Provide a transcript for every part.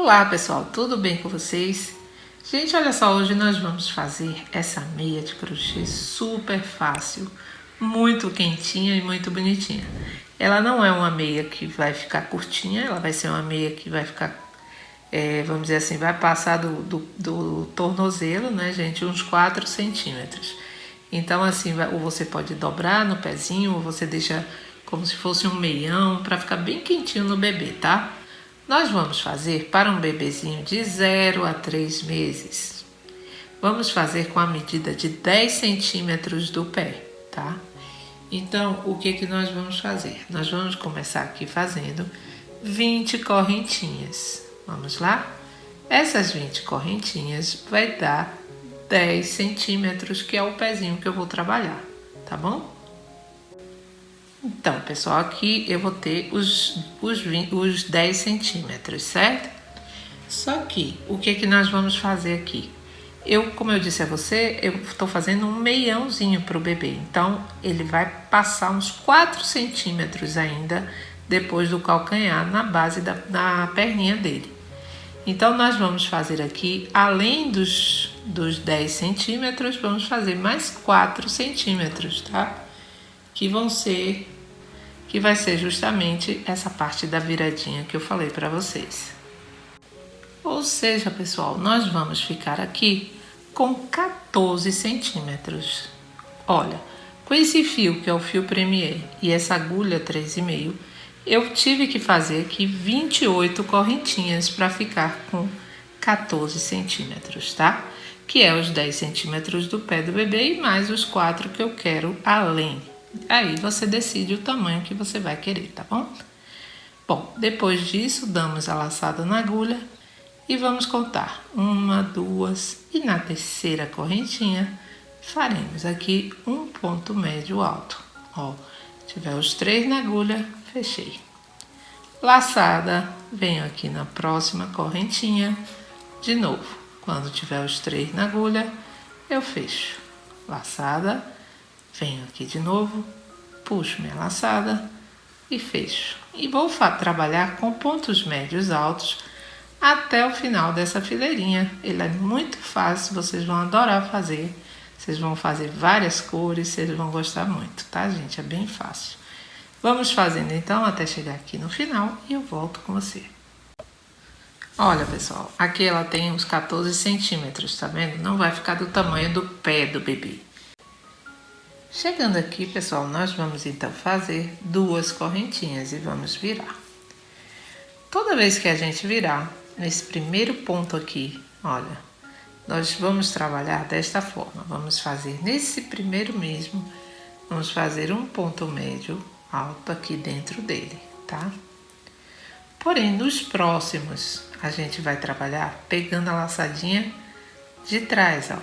Olá pessoal, tudo bem com vocês? Gente, olha só, hoje nós vamos fazer essa meia de crochê super fácil, muito quentinha e muito bonitinha. Ela não é uma meia que vai ficar curtinha, ela vai ser uma meia que vai ficar, vamos dizer assim, vai passar do tornozelo, né gente, uns 4 centímetros. Então assim, ou você pode dobrar no pezinho, ou você deixa como se fosse um meião, para ficar bem quentinho no bebê, tá? Nós vamos fazer para um bebezinho de 0 a 3 meses. Vamos fazer com a medida de 10 centímetros do pé, tá? Então, o que nós vamos fazer? Nós vamos começar aqui fazendo 20 correntinhas. Vamos lá? Essas 20 correntinhas vai dar 10 centímetros, que é o pezinho que eu vou trabalhar, tá bom? Então, pessoal, aqui eu vou ter os 10 centímetros, certo? Só que, o que nós vamos fazer aqui? Como eu disse a você, eu estou fazendo um meiãozinho para o bebê. Então, ele vai passar uns 4 centímetros ainda, depois do calcanhar, na base da perninha dele. Então, nós vamos fazer aqui, além dos 10 centímetros, vamos fazer mais 4 centímetros, tá? Que vai ser justamente essa parte da viradinha que eu falei para vocês. Ou seja, pessoal, nós vamos ficar aqui com 14 centímetros. Olha, com esse fio, que é o fio premier, e essa agulha 3,5, eu tive que fazer aqui 28 correntinhas para ficar com 14 centímetros, tá? Que é os 10 centímetros do pé do bebê e mais os 4 que eu quero além. Aí você decide o tamanho que você vai querer, tá bom? Bom, depois disso, damos a laçada na agulha e vamos contar 1, 2 e na terceira correntinha faremos aqui um ponto médio alto. Ó, tiver os 3 na agulha, fechei. Laçada, venho aqui na próxima correntinha, de novo. Quando tiver os 3 na agulha, eu fecho. Laçada. Venho aqui de novo, puxo minha laçada e fecho. E vou trabalhar com pontos médios altos até o final dessa fileirinha. Ele é muito fácil, vocês vão adorar fazer. Vocês vão fazer várias cores, vocês vão gostar muito, tá, gente? É bem fácil. Vamos fazendo então até chegar aqui no final e eu volto com você. Olha, pessoal, aqui ela tem uns 14 centímetros, tá vendo? Não vai ficar do tamanho do pé do bebê. Chegando aqui, pessoal, nós vamos então fazer 2 correntinhas e vamos virar. Toda vez que a gente virar, nesse primeiro ponto aqui, olha, nós vamos trabalhar desta forma. Vamos fazer nesse primeiro mesmo, vamos fazer um ponto médio alto aqui dentro dele, tá? Porém, nos próximos, a gente vai trabalhar pegando a laçadinha de trás, ó,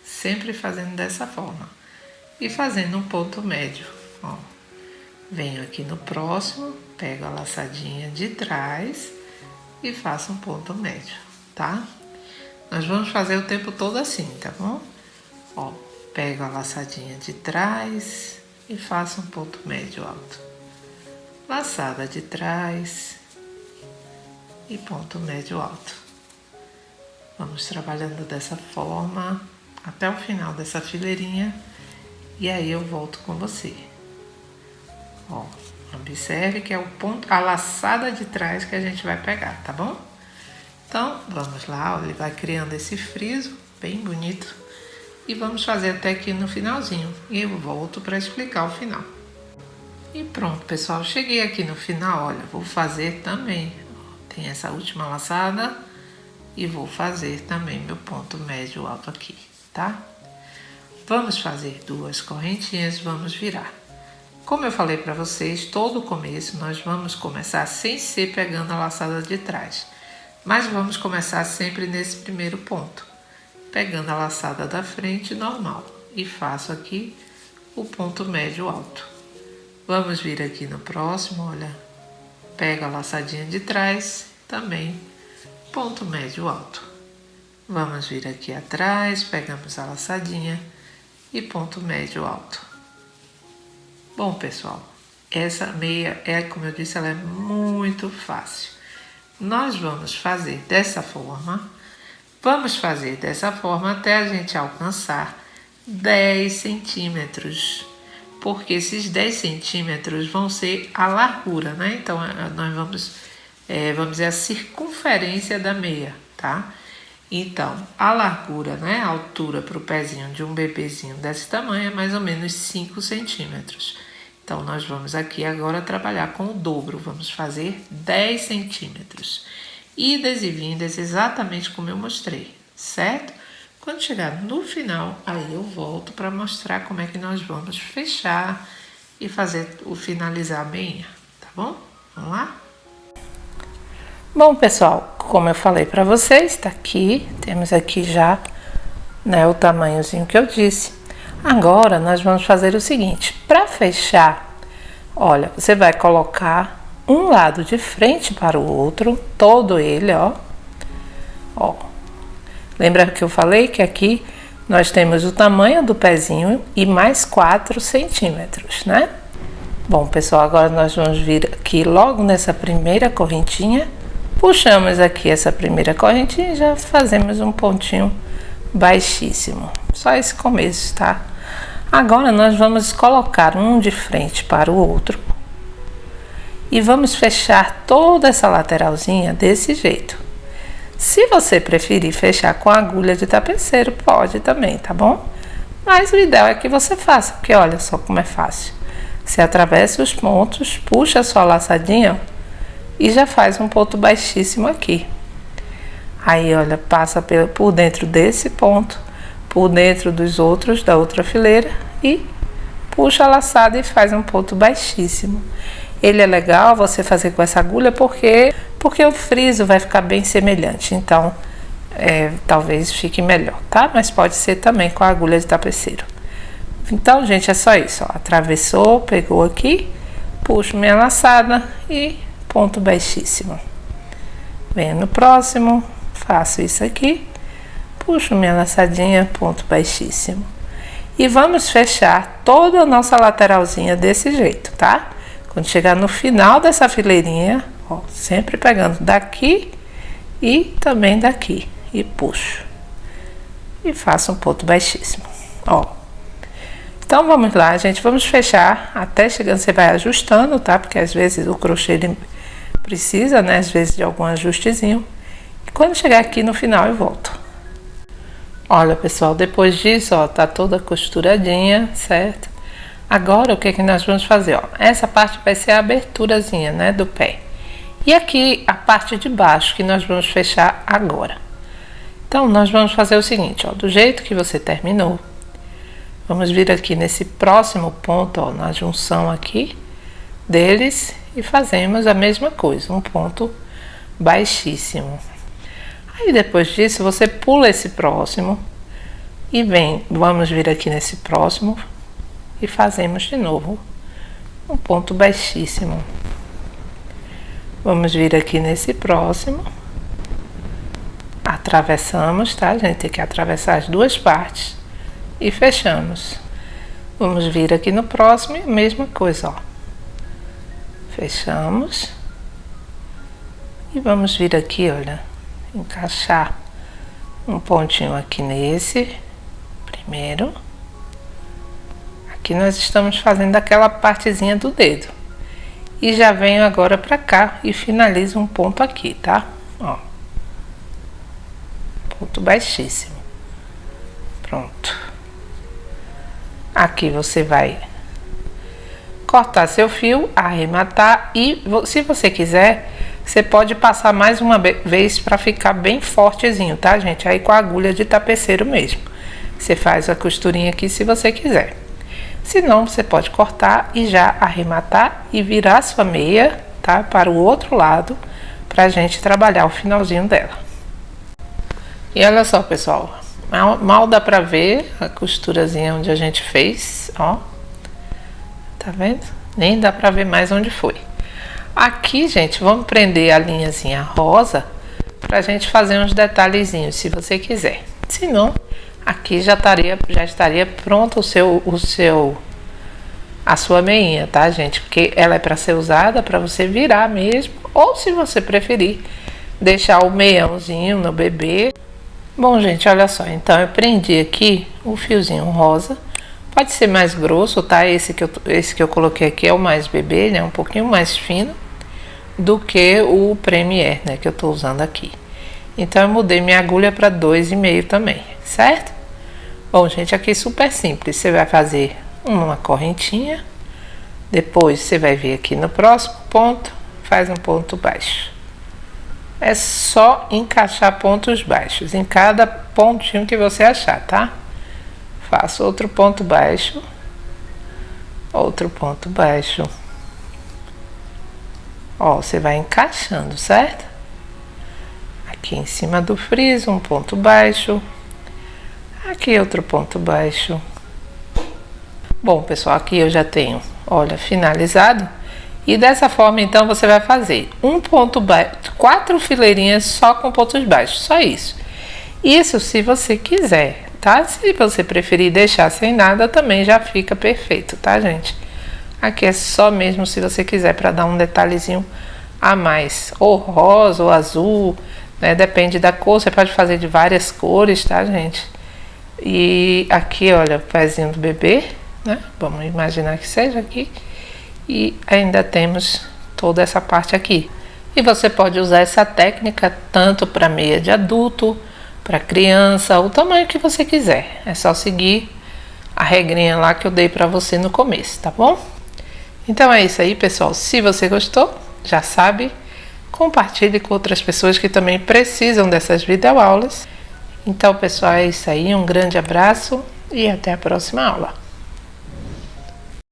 sempre fazendo dessa forma. E fazendo um ponto médio, ó. Venho aqui no próximo, pego a laçadinha de trás e faço um ponto médio, tá? Nós vamos fazer o tempo todo assim, tá bom? Ó, pego a laçadinha de trás e faço um ponto médio alto. Laçada de trás e ponto médio alto. Vamos trabalhando dessa forma até o final dessa fileirinha. E aí eu volto com você. Ó, observe que é o ponto, a laçada de trás que a gente vai pegar, tá bom? Então, vamos lá, ó, ele vai criando esse friso, bem bonito. E vamos fazer até aqui no finalzinho. E eu volto para explicar o final. E pronto, pessoal, cheguei aqui no final, olha, vou fazer também. Tem essa última laçada e vou fazer também meu ponto médio alto aqui, tá? Vamos fazer 2 correntinhas, vamos virar. Como eu falei para vocês, todo o começo nós vamos começar sem ser pegando a laçada de trás. Mas vamos começar sempre nesse primeiro ponto. Pegando a laçada da frente normal. E faço aqui o ponto médio alto. Vamos vir aqui no próximo, olha. Pego a laçadinha de trás, também ponto médio alto. Vamos vir aqui atrás, pegamos a laçadinha e ponto médio alto. Bom, pessoal, essa meia como eu disse, ela é muito fácil. nós vamos fazer dessa forma. Vamos fazer dessa forma até a gente alcançar 10 centímetros. Porque esses 10 centímetros vão ser a largura, né? Então, nós vamos dizer, a circunferência da meia, tá? Então, a largura, né? A altura para o pezinho de um bebezinho desse tamanho é mais ou menos 5 centímetros. Então, nós vamos aqui agora trabalhar com o dobro. Vamos fazer 10 centímetros. Idas e vindas exatamente como eu mostrei, certo? Quando chegar no final, aí eu volto para mostrar como é que nós vamos fechar e fazer finalizar a meinha, tá bom? Vamos lá? Bom, pessoal, como eu falei para vocês, tá aqui, temos aqui já, né, o tamanhozinho que eu disse. Agora, nós vamos fazer o seguinte, para fechar, olha, você vai colocar um lado de frente para o outro, todo ele, ó. Lembra que eu falei que aqui nós temos o tamanho do pezinho e mais 4 centímetros, né? Bom, pessoal, agora nós vamos vir aqui logo nessa primeira correntinha, puxamos aqui essa primeira correntinha e já fazemos um pontinho baixíssimo. Só esse começo, tá? Agora nós vamos colocar um de frente para o outro. E vamos fechar toda essa lateralzinha desse jeito. Se você preferir fechar com agulha de tapeceiro, pode também, tá bom? Mas o ideal é que você faça, porque olha só como é fácil. Você atravessa os pontos, puxa a sua laçadinha e já faz um ponto baixíssimo aqui. Aí, olha, passa por dentro desse ponto, por dentro dos outros, da outra fileira e puxa a laçada e faz um ponto baixíssimo. Ele é legal você fazer com essa agulha porque o friso vai ficar bem semelhante, então talvez fique melhor, tá? Mas pode ser também com a agulha de tapeceiro. Então, gente, é só isso, ó. Atravessou, pegou aqui, puxo minha laçada e ponto baixíssimo. Venho no próximo, faço isso aqui, puxo minha laçadinha, ponto baixíssimo. E vamos fechar toda a nossa lateralzinha desse jeito, tá? Quando chegar no final dessa fileirinha, ó, sempre pegando daqui e também daqui. E puxo. E faço um ponto baixíssimo, ó. Então, vamos lá, gente. Vamos fechar até chegando, você vai ajustando, tá? Porque às vezes o crochê ele precisa, né? Às vezes de algum ajustezinho. E quando chegar aqui no final, eu volto. Olha, pessoal, depois disso, ó, tá toda costuradinha, certo? Agora, o que que nós vamos fazer, ó? Essa parte vai ser a aberturazinha, né, do pé. E aqui, a parte de baixo, que nós vamos fechar agora. Então, nós vamos fazer o seguinte, ó. Do jeito que você terminou, vamos vir aqui nesse próximo ponto, ó, na junção aqui deles. E fazemos a mesma coisa, um ponto baixíssimo. Aí, depois disso, você pula esse próximo. E vamos vir aqui nesse próximo. E fazemos de novo um ponto baixíssimo. Vamos vir aqui nesse próximo. Atravessamos, tá? A gente tem que atravessar as duas partes. E fechamos. Vamos vir aqui no próximo e a mesma coisa, ó. Fechamos. E vamos vir aqui, olha, encaixar um pontinho aqui nesse primeiro. Aqui nós estamos fazendo aquela partezinha do dedo. E já venho agora pra cá e finalizo um ponto aqui, tá? Ó. Ponto baixíssimo. Pronto. Aqui você vai cortar seu fio, arrematar e, se você quiser, você pode passar mais uma vez para ficar bem fortezinho, tá, gente? Aí com a agulha de tapeceiro mesmo. Você faz a costurinha aqui se você quiser. Se não, você pode cortar e já arrematar e virar sua meia, tá? Para o outro lado, pra gente trabalhar o finalzinho dela. E olha só, pessoal, mal dá pra ver a costurazinha onde a gente fez, ó. Tá vendo? Nem dá pra ver mais onde foi. Aqui, gente, vamos prender a linhazinha rosa pra gente fazer uns detalhezinhos, se você quiser. Se não, aqui já estaria pronto a sua meinha, tá, gente? Porque ela é para ser usada para você virar mesmo, ou se você preferir, deixar o meiãozinho no bebê. Bom, gente, olha só, então eu prendi aqui o fiozinho rosa. Pode ser mais grosso, tá? Esse que eu coloquei aqui é o mais bebê, né? Um pouquinho mais fino do que o Premier, né? Que eu tô usando aqui. Então eu mudei minha agulha para 2,5 também, certo? Bom, gente, aqui é super simples. Você vai fazer uma correntinha. Depois você vai vir aqui no próximo ponto, faz um ponto baixo. É só encaixar pontos baixos em cada pontinho que você achar, tá? Faço outro ponto baixo, outro ponto baixo. Ó, você vai encaixando, certo? Aqui em cima do friso, um ponto baixo. Aqui outro ponto baixo. Bom, pessoal, aqui eu já tenho, olha, finalizado. E dessa forma, então, você vai fazer um ponto baixo, 4 fileirinhas só com pontos baixos, só isso. Isso se você quiser, tá? Se você preferir deixar sem nada, também já fica perfeito, tá, gente? Aqui é só mesmo se você quiser, para dar um detalhezinho a mais, ou rosa ou azul, né? Depende da cor, você pode fazer de várias cores, tá, gente? E aqui, olha, o pezinho do bebê, né? Vamos imaginar que seja aqui. E ainda temos toda essa parte aqui. E você pode usar essa técnica tanto para meia de adulto, para criança, o tamanho que você quiser. É só seguir a regrinha lá que eu dei para você no começo, tá bom? Então é isso aí, pessoal. Se você gostou, já sabe, compartilhe com outras pessoas que também precisam dessas videoaulas. Então, pessoal, é isso aí. Um grande abraço e até a próxima aula.